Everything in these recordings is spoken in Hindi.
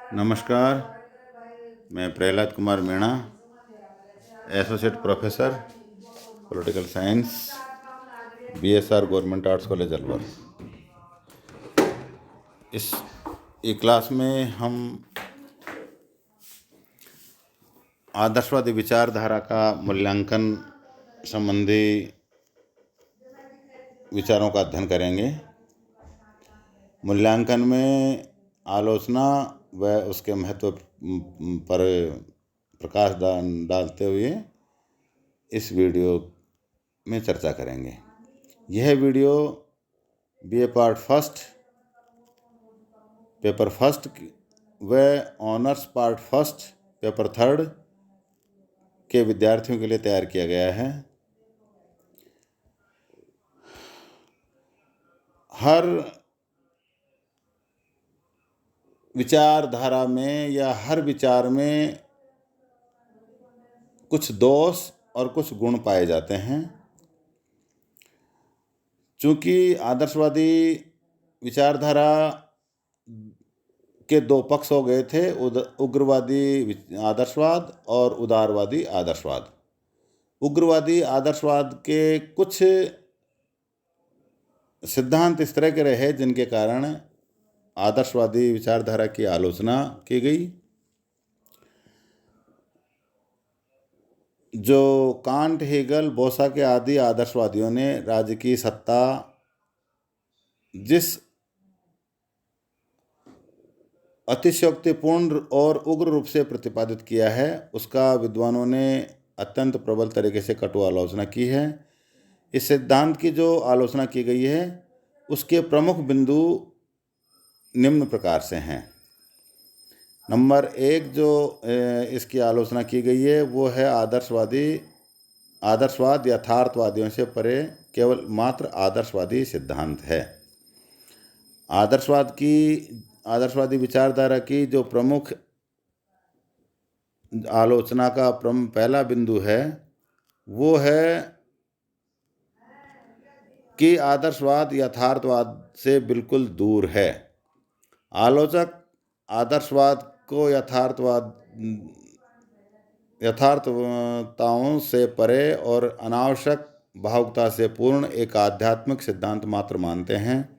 नमस्कार। मैं Prahlad Kumar Meena, associate professor political science, BSR government arts college Alwar. इस क्लास में हम आदर्शवादी विचारधारा का मूल्यांकन संबंधी विचारों का अध्ययन करेंगे। मूल्यांकन में आलोचना व उसके महत्व पर प्रकाश डालते हुए इस वीडियो में चर्चा करेंगे। यह video BA part first, paper first व honours part first, paper third के विद्यार्थियों के लिए तैयार किया गया है। हर विचारधारा में या हर विचार में कुछ दोष और कुछ गुण पाए जाते हैं। चूँकि आदर्शवादी विचारधारा के दो पक्ष हो गए थे, उग्रवादी आदर्शवाद और उदारवादी आदर्शवाद। उग्रवादी आदर्शवाद के कुछ सिद्धांत इस तरह के रहे जिनके कारण आदर्शवादी विचारधारा की आलोचना की गई। जो कांट, हेगल, बोसा के आदि आदर्शवादियों ने राज्य की सत्ता जिस अतिशयोक्तिपूर्ण और उग्र रूप से प्रतिपादित किया है, उसका विद्वानों ने अत्यंत प्रबल तरीके से कटु आलोचना की है। इस सिद्धांत की जो आलोचना की गई है उसके प्रमुख बिंदु निम्न प्रकार से हैं। नंबर एक, जो इसकी आलोचना की गई है वो है आदर्शवाद यथार्थवादियों से परे केवल मात्र आदर्शवादी सिद्धांत है। आदर्शवादी विचारधारा की जो प्रमुख आलोचना का पहला बिंदु है वो है कि आदर्शवाद यथार्थवाद से बिल्कुल दूर है। आलोचक आदर्शवाद को यथार्थताओं से परे और अनावश्यक भावुकता से पूर्ण एक आध्यात्मिक सिद्धांत मात्र मानते हैं।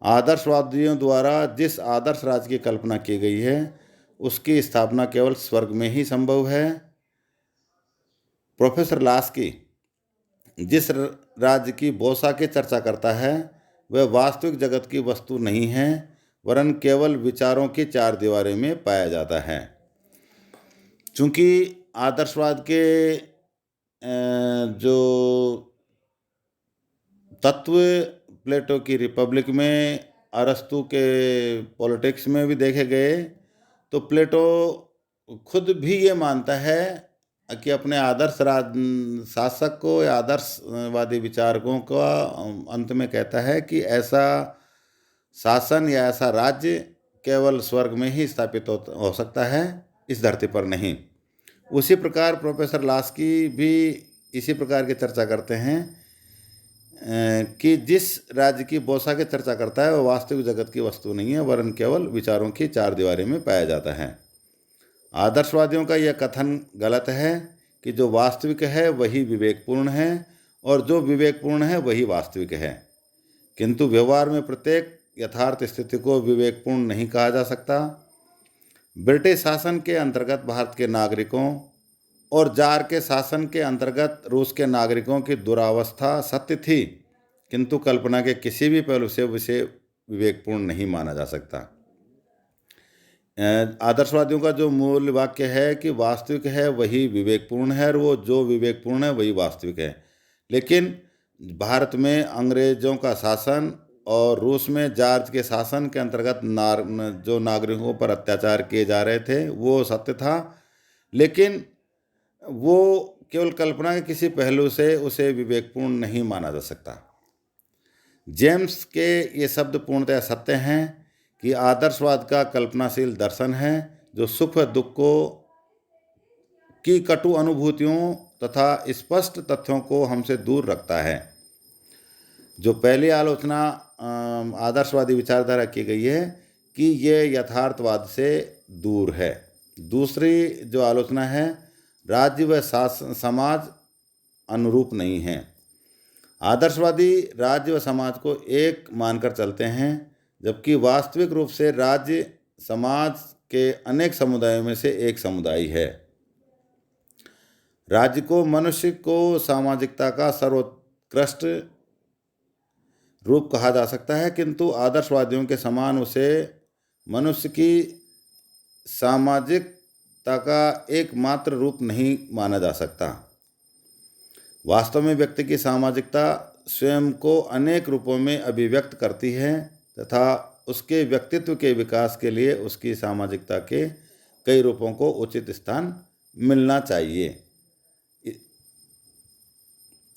आदर्शवादियों द्वारा जिस आदर्श राज्य की कल्पना की गई है उसकी स्थापना केवल स्वर्ग में ही संभव है। प्रोफेसर लास्की जिस राज्य की बोसा की चर्चा करता है वह वास्तविक जगत की वस्तु नहीं है, वरन केवल विचारों की चार दीवारी में पाया जाता है। चूँकि आदर्शवाद के जो तत्व प्लेटो की रिपब्लिक में, अरस्तु के पॉलिटिक्स में भी देखे गए, तो प्लेटो खुद भी ये मानता है कि अपने आदर्श शासक को या आदर्शवादी विचारकों का अंत में कहता है कि ऐसा शासन या ऐसा राज्य केवल स्वर्ग में ही स्थापित हो सकता है, इस धरती पर नहीं। उसी प्रकार प्रोफेसर लास्की भी इसी प्रकार की चर्चा करते हैं कि जिस राज्य की बोसा की चर्चा करता है वह वास्तविक जगत की वस्तु नहीं है, वरन केवल विचारों की चार दीवारी में पाया जाता है। आदर्शवादियों का यह कथन गलत है कि जो वास्तविक है वही विवेकपूर्ण है और जो विवेकपूर्ण है वही वास्तविक है। किंतु व्यवहार में प्रत्येक यथार्थ स्थिति को विवेकपूर्ण नहीं कहा जा सकता। ब्रिटिश शासन के अंतर्गत भारत के नागरिकों और जार के शासन के अंतर्गत रूस के नागरिकों की दुरावस्था सत्य थी, किंतु कल्पना के किसी भी पहलू से उसे विवेकपूर्ण नहीं माना जा सकता। आदर्शवादियों का जो मूल वाक्य है कि वास्तविक है वही विवेकपूर्ण है और वो जो विवेकपूर्ण है वही वास्तविक है। लेकिन भारत में अंग्रेजों का शासन और रूस में जार्ज के शासन के अंतर्गत जो नागरिकों पर अत्याचार किए जा रहे थे वो सत्य था, लेकिन वो केवल कल्पना के किसी पहलू से उसे विवेकपूर्ण नहीं माना जा सकता। जेम्स के ये शब्द पूर्णतः सत्य हैं कि आदर्शवाद का कल्पनाशील दर्शन है जो सुख व दुख की कटु अनुभूतियों तथा स्पष्ट तथ्यों को हमसे दूर रखता है। जो पहली आलोचना आदर्शवादी विचारधारा की गई है कि ये यथार्थवाद से दूर है। दूसरी जो आलोचना है, राज्य व समाज अनुरूप नहीं है। आदर्शवादी राज्य व समाज को एक मानकर चलते हैं, जबकि वास्तविक रूप से राज्य समाज के अनेक समुदायों में से एक समुदाय है। राज्य को मनुष्य को सामाजिकता का सर्वोत्कृष्ट रूप कहा जा सकता है, किंतु आदर्शवादियों के समान उसे मनुष्य की सामाजिकता का एकमात्र रूप नहीं माना जा सकता। वास्तव में व्यक्ति की सामाजिकता स्वयं को अनेक रूपों में अभिव्यक्त करती है तथा उसके व्यक्तित्व के विकास के लिए उसकी सामाजिकता के कई रूपों को उचित स्थान मिलना चाहिए।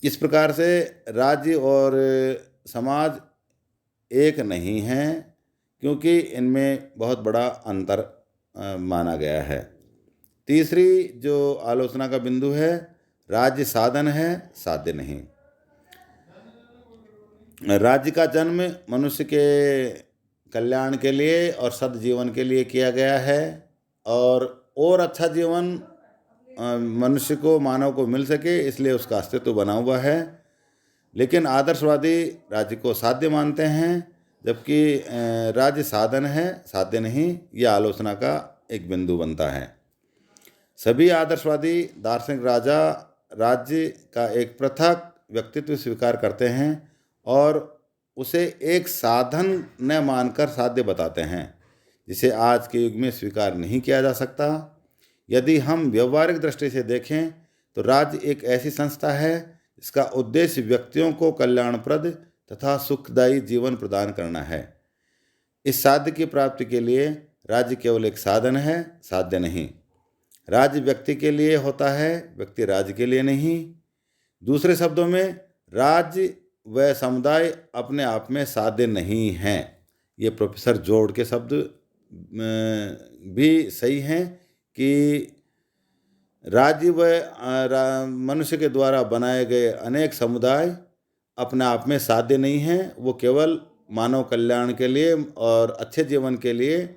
इस प्रकार से राज्य और समाज एक नहीं हैं, क्योंकि इनमें बहुत बड़ा अंतर माना गया है। तीसरी जो आलोचना का बिंदु है, राज्य साधन है, साध्य नहीं। राज्य का जन्म मनुष्य के कल्याण के लिए और सद्जीवन के लिए किया गया है, और अच्छा जीवन मनुष्य को, मानव को मिल सके, इसलिए उसका अस्तित्व बना हुआ है। लेकिन आदर्शवादी राज्य को साध्य मानते हैं, जबकि राज्य साधन है, साध्य नहीं। यह आलोचना का एक बिंदु बनता है। सभी आदर्शवादी दार्शनिक राज्य का एक पृथक व्यक्तित्व स्वीकार करते हैं और उसे एक साधन न मानकर साध्य बताते हैं, जिसे आज के युग में स्वीकार नहीं किया जा सकता। यदि हम व्यवहारिक दृष्टि से देखें तो राज्य एक ऐसी संस्था है जिसका उद्देश्य व्यक्तियों को कल्याणप्रद तथा सुखदायी जीवन प्रदान करना है। इस साध्य की प्राप्ति के लिए राज्य केवल एक साधन है, साध्य नहीं। राज्य व्यक्ति के लिए होता है, व्यक्ति राज्य के लिए नहीं। दूसरे शब्दों में, राज्य व समुदाय अपने आप में साध्य नहीं हैं। ये प्रोफेसर जोड़ के शब्द भी सही हैं कि राज्य व मनुष्य के द्वारा बनाए गए अनेक समुदाय अपने आप में साध्य नहीं हैं, वो केवल मानव कल्याण के लिए और अच्छे जीवन के लिए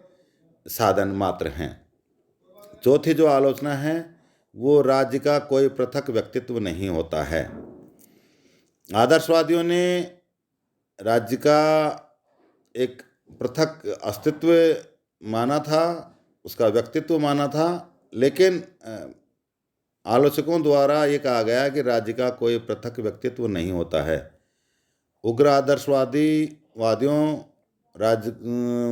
साधन मात्र हैं। चौथी जो आलोचना है, वो राज्य का कोई पृथक व्यक्तित्व नहीं होता है। आदर्शवादियों ने राज्य का एक पृथक अस्तित्व माना था, उसका व्यक्तित्व माना था, लेकिन आलोचकों द्वारा ये कहा गया कि राज्य का कोई पृथक व्यक्तित्व नहीं होता है। उग्र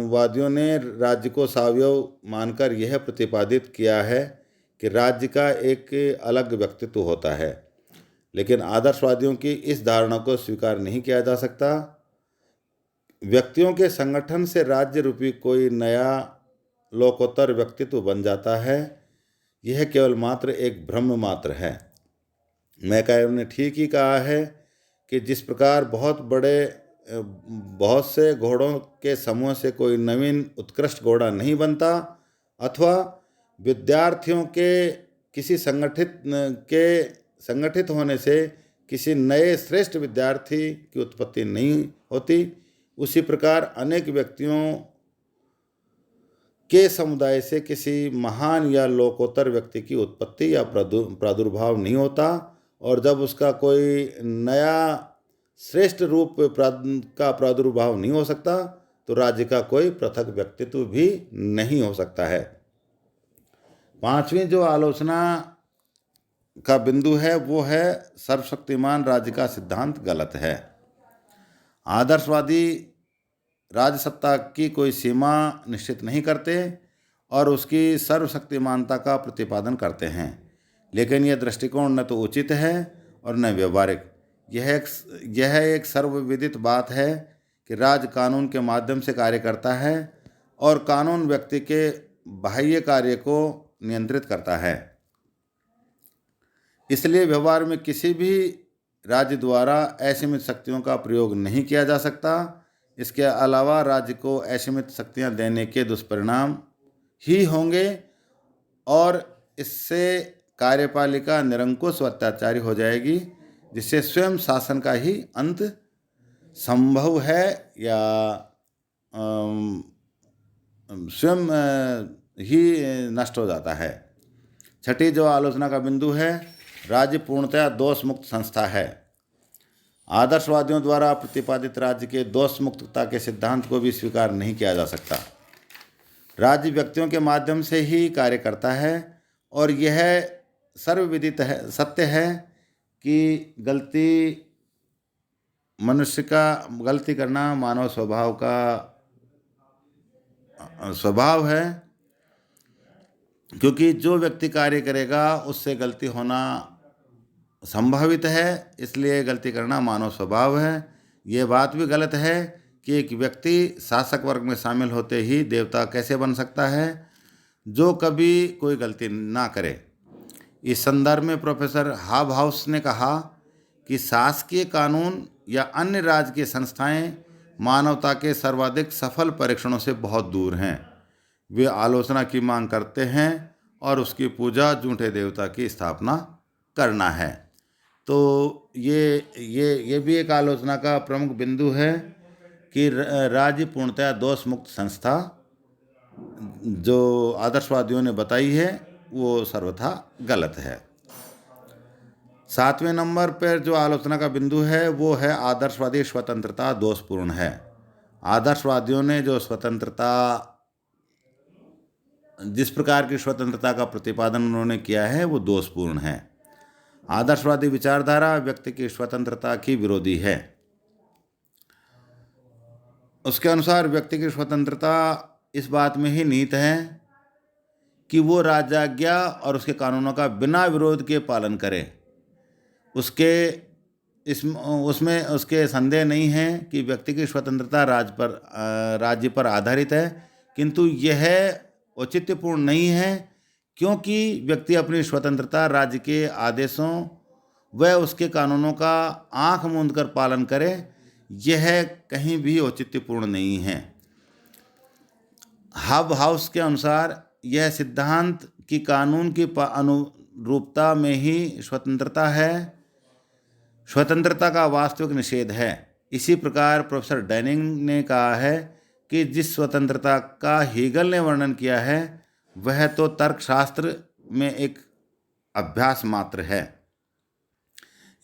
वादियों ने राज्य को सावयव मानकर यह प्रतिपादित किया है कि राज्य का एक अलग व्यक्तित्व होता है, लेकिन आदर्शवादियों की इस धारणा को स्वीकार नहीं किया जा सकता। व्यक्तियों के संगठन से राज्य रूपी कोई नया लोकोत्तर व्यक्तित्व बन जाता है, यह केवल मात्र एक भ्रम मात्र है। मैकाइवर ने ठीक ही कहा है कि जिस प्रकार बहुत से घोड़ों के समूह से कोई नवीन उत्कृष्ट घोड़ा नहीं बनता, अथवा विद्यार्थियों के किसी संगठित होने से किसी नए श्रेष्ठ विद्यार्थी की उत्पत्ति नहीं होती, उसी प्रकार अनेक व्यक्तियों के समुदाय से किसी महान या लोकोत्तर व्यक्ति की उत्पत्ति या प्रादुर्भाव नहीं होता। और जब उसका कोई नया श्रेष्ठ रूप का प्रादुर्भाव नहीं हो सकता, तो राज्य का कोई पृथक व्यक्तित्व भी नहीं हो सकता है। पांचवी जो आलोचना का बिंदु है, वो है सर्वशक्तिमान राज्य का सिद्धांत गलत है। आदर्शवादी राजसत्ता की कोई सीमा निश्चित नहीं करते और उसकी सर्वशक्तिमानता का प्रतिपादन करते हैं, लेकिन यह दृष्टिकोण न तो उचित है और न व्यवहारिक। यह एक सर्वविदित बात है कि राज कानून के माध्यम से कार्य करता है और कानून व्यक्ति के बाह्य कार्य को नियंत्रित करता है। इसलिए व्यवहार में किसी भी राज्य द्वारा असीमित शक्तियों का प्रयोग नहीं किया जा सकता। इसके अलावा राज्य को असीमित शक्तियां देने के दुष्परिणाम ही होंगे और इससे कार्यपालिका निरंकुश व अत्याचारी हो जाएगी, जिससे स्वयं शासन का ही अंत संभव है या स्वयं ही नष्ट हो जाता है। छठी जो आलोचना का बिंदु है, राज्य पूर्णतया दोष मुक्त संस्था है। आदर्शवादियों द्वारा प्रतिपादित राज्य के दोष मुक्तता के सिद्धांत को भी स्वीकार नहीं किया जा सकता। राज्य व्यक्तियों के माध्यम से ही कार्य करता है और यह सर्वविदित है, सत्य है कि गलती करना मानव स्वभाव है, क्योंकि जो व्यक्ति कार्य करेगा उससे गलती होना संभावित है, इसलिए गलती करना मानव स्वभाव है। ये बात भी गलत है कि एक व्यक्ति शासक वर्ग में शामिल होते ही देवता कैसे बन सकता है जो कभी कोई गलती ना करे। इस संदर्भ में प्रोफेसर हाबहाउस ने कहा कि शासकीय कानून या अन्य राजकीय संस्थाएं मानवता के सर्वाधिक सफल परीक्षणों से बहुत दूर हैं। वे आलोचना की मांग करते हैं और उसकी पूजा झूठे देवता की स्थापना करना है। तो ये भी एक आलोचना का प्रमुख बिंदु है कि राज्य पूर्णतया दोष मुक्त संस्था जो आदर्शवादियों ने बताई है वो सर्वथा गलत है। 7वें नंबर पर जो आलोचना का बिंदु है वो है आदर्शवादी स्वतंत्रता दोषपूर्ण है। आदर्शवादियों ने जो स्वतंत्रता, जिस प्रकार की स्वतंत्रता का प्रतिपादन उन्होंने किया है वो दोषपूर्ण है। आदर्शवादी विचारधारा व्यक्ति की स्वतंत्रता की विरोधी है। उसके अनुसार व्यक्ति की स्वतंत्रता इस बात में ही निहित है कि वो राजाज्ञा और उसके कानूनों का बिना विरोध के पालन करे। उसमें उसके संदेह नहीं है कि व्यक्ति की स्वतंत्रता राज्य पर आधारित है, किंतु यह औचित्यपूर्ण नहीं है क्योंकि व्यक्ति अपनी स्वतंत्रता राज्य के आदेशों व उसके कानूनों का आंख मूंद कर पालन करे, यह कहीं भी औचित्यपूर्ण नहीं है। हाबहाउस के अनुसार यह सिद्धांत कि कानून की अनुरूपता में ही स्वतंत्रता है, स्वतंत्रता का वास्तविक निषेध है। इसी प्रकार प्रोफेसर डैनिंग ने कहा है कि जिस स्वतंत्रता का हीगल ने वर्णन किया है वह तो तर्कशास्त्र में एक अभ्यास मात्र है।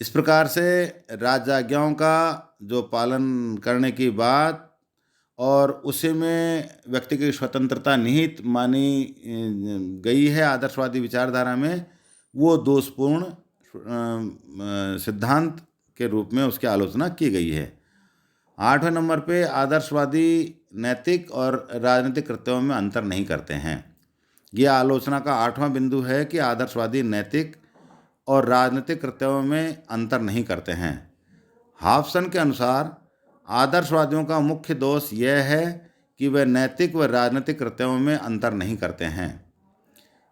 इस प्रकार से राजाज्ञाओं का जो पालन करने की बात और उसी में व्यक्ति की स्वतंत्रता निहित मानी गई है आदर्शवादी विचारधारा में, वो दोषपूर्ण सिद्धांत के रूप में उसकी आलोचना की गई है। 8वें नंबर पे आदर्शवादी नैतिक और राजनीतिक कृत्यों में अंतर नहीं करते हैं। यह आलोचना का 8वां बिंदु है कि आदर्शवादी नैतिक और राजनीतिक कृत्यों में अंतर नहीं करते हैं। हॉब्सन के अनुसार आदर्शवादियों का मुख्य दोष यह है कि वे नैतिक व राजनीतिक कृत्यों में अंतर नहीं करते हैं।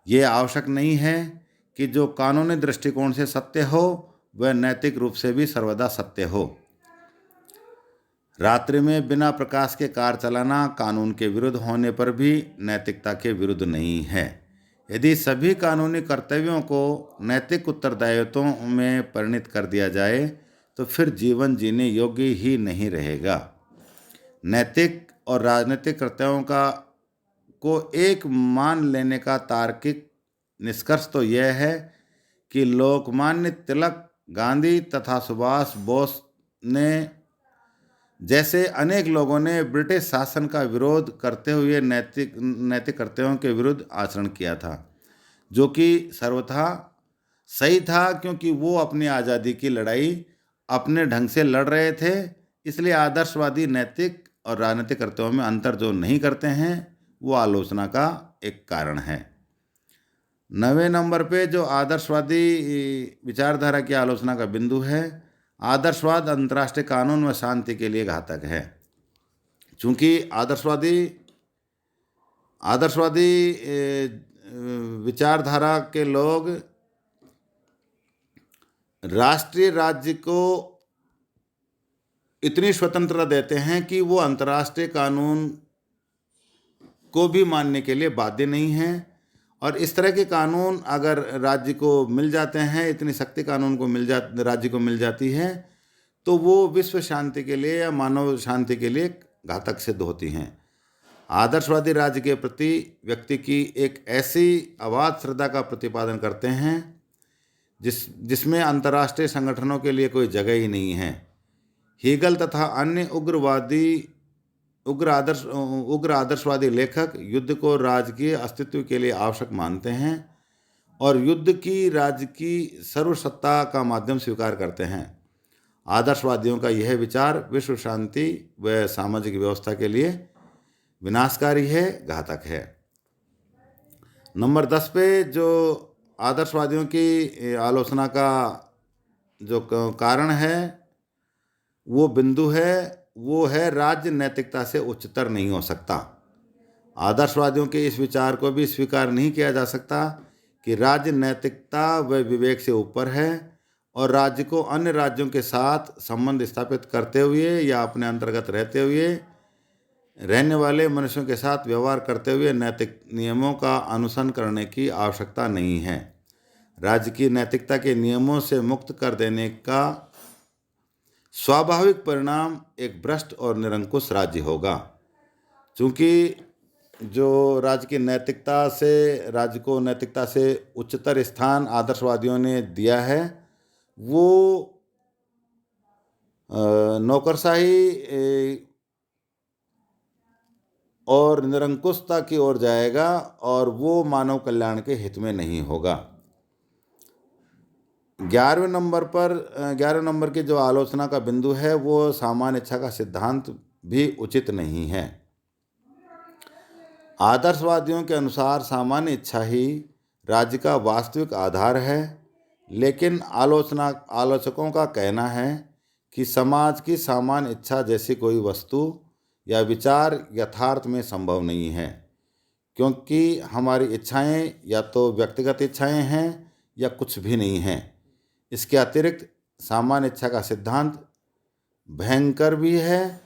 ये आवश्यक नहीं है कि जो कानूनी दृष्टिकोण से सत्य हो वह नैतिक रूप से भी सर्वदा सत्य हो। रात्रि में बिना प्रकाश के कार चलाना कानून के विरुद्ध होने पर भी नैतिकता के विरुद्ध नहीं है। यदि सभी कानूनी कर्तव्यों को नैतिक उत्तरदायित्वों में परिणत कर दिया जाए तो फिर जीवन जीने योग्य ही नहीं रहेगा। नैतिक और राजनीतिक कर्तव्यों को एक मान लेने का तार्किक निष्कर्ष तो यह है कि लोकमान्य तिलक, गांधी तथा सुभाष बोस ने जैसे अनेक लोगों ने ब्रिटिश शासन का विरोध करते हुए नैतिक कर्तव्यों के विरुद्ध आचरण किया था, जो कि सर्वथा सही था क्योंकि वो अपनी आज़ादी की लड़ाई अपने ढंग से लड़ रहे थे। इसलिए आदर्शवादी नैतिक और राजनीतिक कर्तव्यों में अंतर जो नहीं करते हैं वो आलोचना का एक कारण है। 9वें नंबर पे जो आदर्शवादी विचारधारा की आलोचना का बिंदु है, आदर्शवाद अंतर्राष्ट्रीय कानून व शांति के लिए घातक है। चूँकि आदर्शवादी विचारधारा के लोग राष्ट्रीय राज्य को इतनी स्वतंत्रता देते हैं कि वो अंतर्राष्ट्रीय कानून को भी मानने के लिए बाध्य नहीं हैं, और इस तरह के कानून अगर राज्य को मिल जाते हैं, इतनी शक्ति कानून को राज्य को मिल जाती है तो वो विश्व शांति के लिए या मानव शांति के लिए घातक सिद्ध होती हैं। आदर्शवादी राज्य के प्रति व्यक्ति की एक ऐसी अबाध श्रद्धा का प्रतिपादन करते हैं जिसमें अंतर्राष्ट्रीय संगठनों के लिए कोई जगह ही नहीं है। हीगल तथा अन्य उग्र आदर्शवादी लेखक युद्ध को राजकीय अस्तित्व के लिए आवश्यक मानते हैं और युद्ध की राज्य की सर्वसत्ता का माध्यम स्वीकार करते हैं। आदर्शवादियों का यह विचार विश्व शांति व सामाजिक व्यवस्था के लिए विनाशकारी है, घातक है। नंबर 10 पे जो आदर्शवादियों की आलोचना का जो कारण है, वो बिंदु है, वो है राज्य नैतिकता से उच्चतर नहीं हो सकता। आदर्शवादियों के इस विचार को भी स्वीकार नहीं किया जा सकता कि राज्य नैतिकता व विवेक से ऊपर है और राज्य को अन्य राज्यों के साथ संबंध स्थापित करते हुए या अपने अंतर्गत रहने वाले मनुष्यों के साथ व्यवहार करते हुए नैतिक नियमों का अनुसरण करने की आवश्यकता नहीं है। राज्य की नैतिकता के नियमों से मुक्त कर देने का स्वाभाविक परिणाम एक भ्रष्ट और निरंकुश राज्य होगा। चूँकि जो राज्य की राज्य को नैतिकता से उच्चतर स्थान आदर्शवादियों ने दिया है, वो नौकरशाही और निरंकुशता की ओर जाएगा और वो मानव कल्याण के हित में नहीं होगा। 11वें नंबर की जो आलोचना का बिंदु है, वो सामान्य इच्छा का सिद्धांत भी उचित नहीं है। आदर्शवादियों के अनुसार सामान्य इच्छा ही राज्य का वास्तविक आधार है, लेकिन आलोचकों का कहना है कि समाज की सामान्य इच्छा जैसी कोई वस्तु या विचार यथार्थ में संभव नहीं है, क्योंकि हमारी इच्छाएं या तो व्यक्तिगत इच्छाएं हैं या कुछ भी नहीं हैं। इसके अतिरिक्त सामान्य इच्छा का सिद्धांत भयंकर भी है,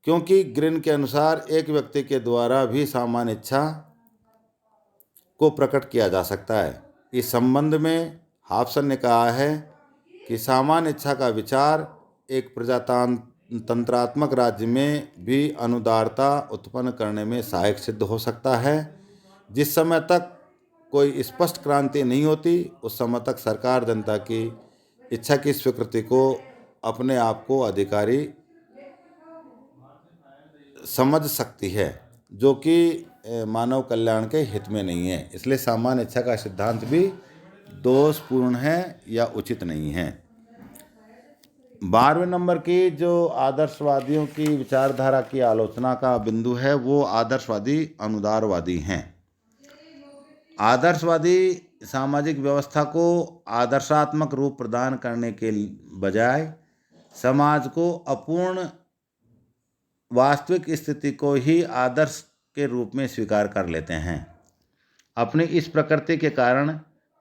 क्योंकि ग्रीन के अनुसार एक व्यक्ति के द्वारा भी सामान्य इच्छा को प्रकट किया जा सकता है। इस संबंध में हॉब्सन ने कहा है कि सामान्य इच्छा का विचार एक प्रजातंत्रात्मक राज्य में भी अनुदारता उत्पन्न करने में सहायक सिद्ध हो सकता है। जिस समय तक कोई स्पष्ट क्रांति नहीं होती, उस समय तक सरकार जनता की इच्छा की स्वीकृति को अपने आप को अधिकारी समझ सकती है, जो कि मानव कल्याण के हित में नहीं है। इसलिए सामान्य इच्छा का सिद्धांत भी दोषपूर्ण है या उचित नहीं है। 12वें नंबर की जो आदर्शवादियों की विचारधारा की आलोचना का बिंदु है, वो आदर्शवादी अनुदारवादी हैं। आदर्शवादी सामाजिक व्यवस्था को आदर्शात्मक रूप प्रदान करने के बजाय समाज को अपूर्ण वास्तविक स्थिति को ही आदर्श के रूप में स्वीकार कर लेते हैं। अपनी इस प्रकृति के कारण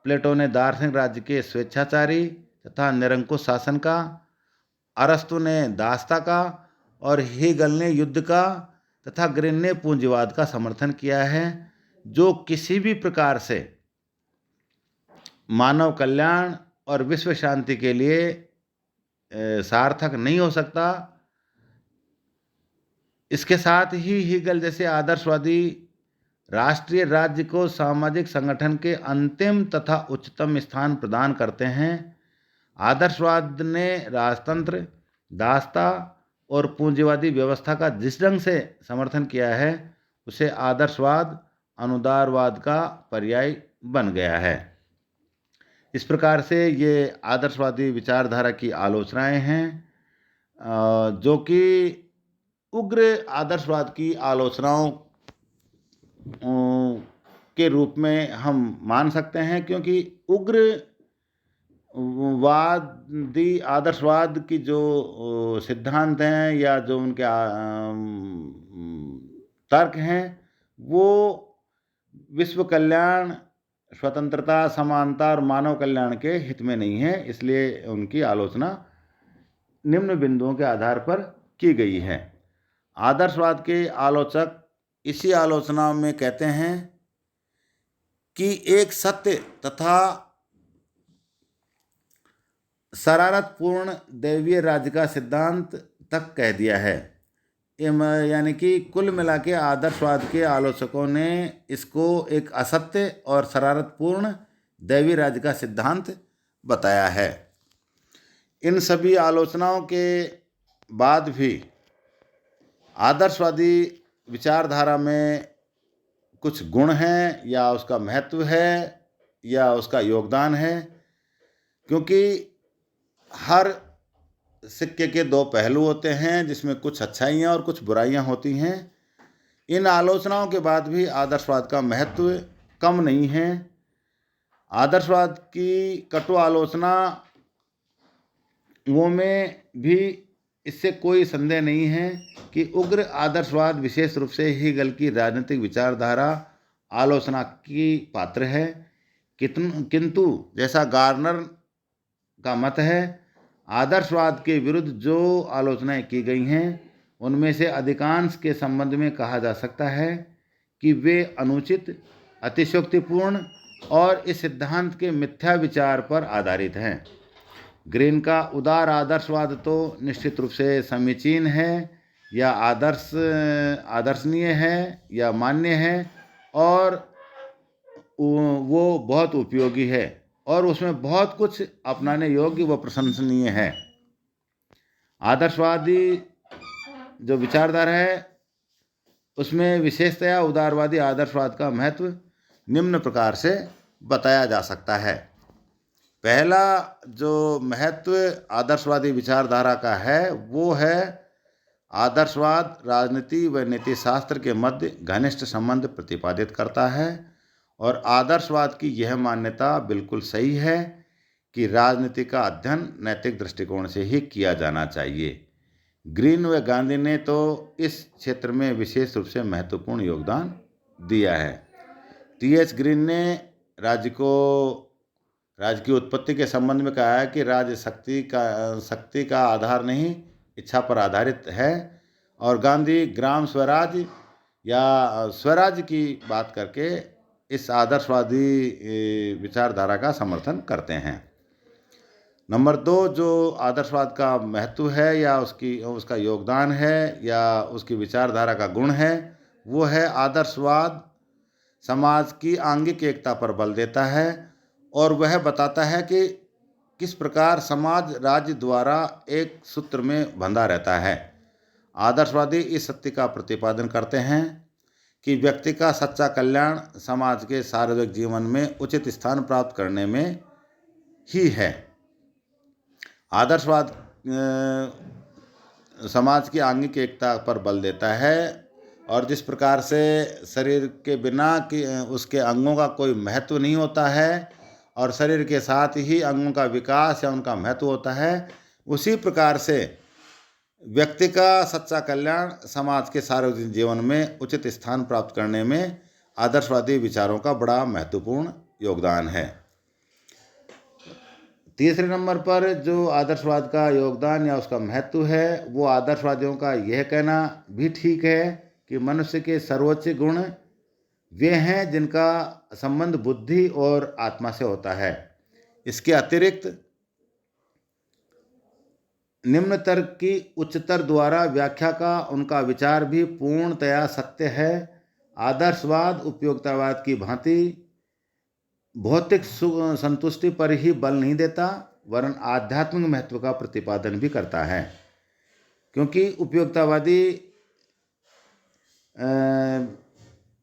प्लेटो ने दार्शनिक राज्य के स्वेच्छाचारी तथा निरंकुश शासन का, अरस्तु ने दासता का और हीगल ने युद्ध का तथा ग्रीन ने पूंजीवाद का समर्थन किया है, जो किसी भी प्रकार से मानव कल्याण और विश्व शांति के लिए सार्थक नहीं हो सकता। इसके साथ ही हीगल जैसे आदर्शवादी राष्ट्रीय राज्य को सामाजिक संगठन के अंतिम तथा उच्चतम स्थान प्रदान करते हैं। आदर्शवाद ने राजतंत्र, दासता और पूंजीवादी व्यवस्था का जिस ढंग से समर्थन किया है, उसे आदर्शवाद अनुदारवाद का पर्याय बन गया है। इस प्रकार से ये आदर्शवादी विचारधारा की आलोचनाएं हैं, जो कि उग्र आदर्शवाद की आलोचनाओं के रूप में हम मान सकते हैं, क्योंकि उग्रवादी आदर्शवाद की जो सिद्धांत हैं या जो उनके तर्क हैं, वो विश्व कल्याण, स्वतंत्रता, समानता और मानव कल्याण के हित में नहीं है। इसलिए उनकी आलोचना निम्न बिंदुओं के आधार पर की गई है। आदर्शवाद के आलोचक इसी आलोचना में कहते हैं कि एक सत्य तथा शरारतपूर्ण दैवीय राज्य का सिद्धांत तक कह दिया है, यानी कि कुल मिला के आदर्शवाद के आलोचकों ने इसको एक असत्य और शरारतपूर्ण दैवी राज्य का सिद्धांत बताया है। इन सभी आलोचनाओं के बाद भी आदर्शवादी विचारधारा में कुछ गुण हैं या उसका महत्व है या उसका योगदान है, क्योंकि हर सिक्के के दो पहलू होते हैं जिसमें कुछ अच्छाइयाँ और कुछ बुराइयाँ होती हैं। इन आलोचनाओं के बाद भी आदर्शवाद का महत्व कम नहीं है। आदर्शवाद की कटु आलोचना वो में भी इससे कोई संदेह नहीं है कि उग्र आदर्शवाद विशेष रूप से हेगल की राजनीतिक विचारधारा आलोचना की पात्र है। किंतु जैसा गार्नर का मत है, आदर्शवाद के विरुद्ध जो आलोचनाएं की गई हैं उनमें से अधिकांश के संबंध में कहा जा सकता है कि वे अनुचित, अतिशयोक्तिपूर्ण और इस सिद्धांत के मिथ्या विचार पर आधारित हैं। ग्रीन का उदार आदर्शवाद तो निश्चित रूप से समीचीन है या आदर्शनीय है या मान्य है और वो बहुत उपयोगी है और उसमें बहुत कुछ अपनाने योग्य व प्रशंसनीय है। आदर्शवादी जो विचारधारा है उसमें विशेषतया उदारवादी आदर्शवाद का महत्व निम्न प्रकार से बताया जा सकता है। पहला जो महत्व आदर्शवादी विचारधारा का है वो है आदर्शवाद राजनीति व नीति शास्त्र के मध्य घनिष्ठ संबंध प्रतिपादित करता है और आदर्शवाद की यह मान्यता बिल्कुल सही है कि राजनीति का अध्ययन नैतिक दृष्टिकोण से ही किया जाना चाहिए। ग्रीन व गांधी ने तो इस क्षेत्र में विशेष रूप से महत्वपूर्ण योगदान दिया है। टी.एच. ग्रीन ने राज्य की उत्पत्ति के संबंध में कहा है कि राज्य शक्ति का आधार नहीं, इच्छा पर आधारित है, और गांधी ग्राम स्वराज या स्वराज की बात करके इस आदर्शवादी विचारधारा का समर्थन करते हैं। नंबर 2 जो आदर्शवाद का महत्व है या उसका योगदान है या उसकी विचारधारा का गुण है वो है आदर्शवाद समाज की आंगिक एकता पर बल देता है और वह बताता है कि किस प्रकार समाज राज्य द्वारा एक सूत्र में बंधा रहता है। आदर्शवादी इस सत्य का प्रतिपादन करते हैं कि व्यक्ति का सच्चा कल्याण समाज के सार्वजनिक जीवन में उचित स्थान प्राप्त करने में ही है। आदर्शवाद समाज की आंगिक एकता पर बल देता है और जिस प्रकार से शरीर के बिना कि उसके अंगों का कोई महत्व नहीं होता है और शरीर के साथ ही अंगों का विकास या उनका महत्व होता है, उसी प्रकार से व्यक्ति का सच्चा कल्याण समाज के सार्वजनिक जीवन में उचित स्थान प्राप्त करने में आदर्शवादी विचारों का बड़ा महत्वपूर्ण योगदान है। तीसरे नंबर पर जो आदर्शवाद का योगदान या उसका महत्व है वो आदर्शवादियों का यह कहना भी ठीक है कि मनुष्य के सर्वोच्च गुण वे हैं जिनका संबंध बुद्धि और आत्मा से होता है। इसके अतिरिक्त निम्नतर की उच्चतर द्वारा व्याख्या का उनका विचार भी पूर्णतया सत्य है। आदर्शवाद उपयोगितावाद की भांति भौतिक संतुष्टि पर ही बल नहीं देता वरन आध्यात्मिक महत्व का प्रतिपादन भी करता है, क्योंकि उपयोगितावादी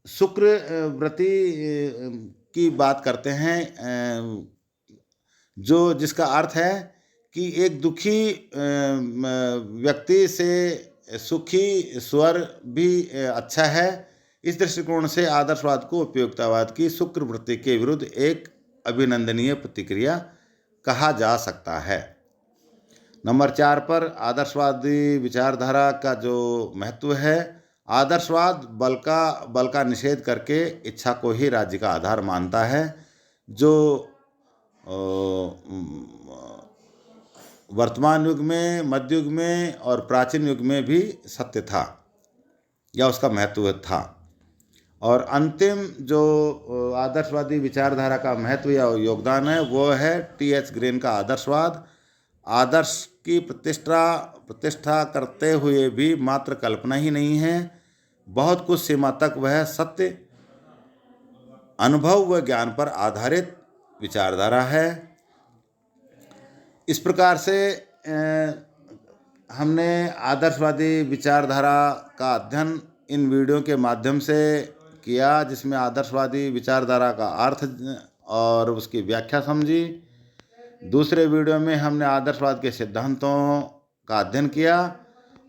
शुक्र वृत्ति की बात करते हैं जिसका अर्थ है कि एक दुखी व्यक्ति से सुखी स्वर भी अच्छा है। इस दृष्टिकोण से आदर्शवाद को उपयोगितावाद की शुक्र वृत्ति के विरुद्ध एक अभिनंदनीय प्रतिक्रिया कहा जा सकता है। नंबर 4 पर आदर्शवादी विचारधारा का जो महत्व है, आदर्शवाद बल का निषेध करके इच्छा को ही राज्य का आधार मानता है, जो वर्तमान युग में, मध्य युग में और प्राचीन युग में भी सत्य था या उसका महत्व था। और अंतिम जो आदर्शवादी विचारधारा का महत्व या योगदान है वो है टी.एच. ग्रीन का आदर्शवाद। आदर्श की प्रतिष्ठा करते हुए भी मात्र कल्पना ही नहीं है, बहुत कुछ सीमा तक वह सत्य, अनुभव व ज्ञान पर आधारित विचारधारा है। इस प्रकार से हमने आदर्शवादी विचारधारा का अध्ययन इन वीडियो के माध्यम से किया, जिसमें आदर्शवादी विचारधारा का अर्थ और उसकी व्याख्या समझी। दूसरे वीडियो में हमने आदर्शवाद के सिद्धांतों का अध्ययन किया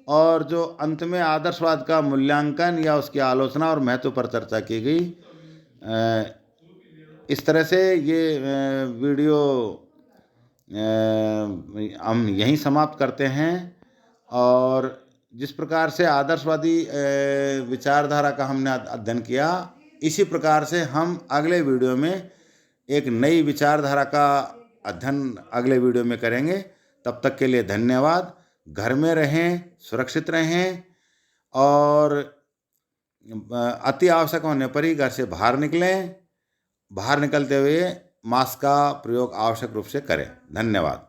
और जो अंत में आदर्शवाद का मूल्यांकन या उसकी आलोचना और महत्व पर चर्चा की गई। इस तरह से ये वीडियो हम यहीं समाप्त करते हैं। और जिस प्रकार से आदर्शवादी विचारधारा का हमने अध्ययन किया, इसी प्रकार से हम अगले वीडियो में एक नई विचारधारा का अध्ययन अगले वीडियो में करेंगे। तब तक के लिए धन्यवाद। घर में रहें, सुरक्षित रहें और अति आवश्यक होने पर ही घर से बाहर निकलें। बाहर निकलते हुए मास्क का प्रयोग आवश्यक रूप से करें। धन्यवाद।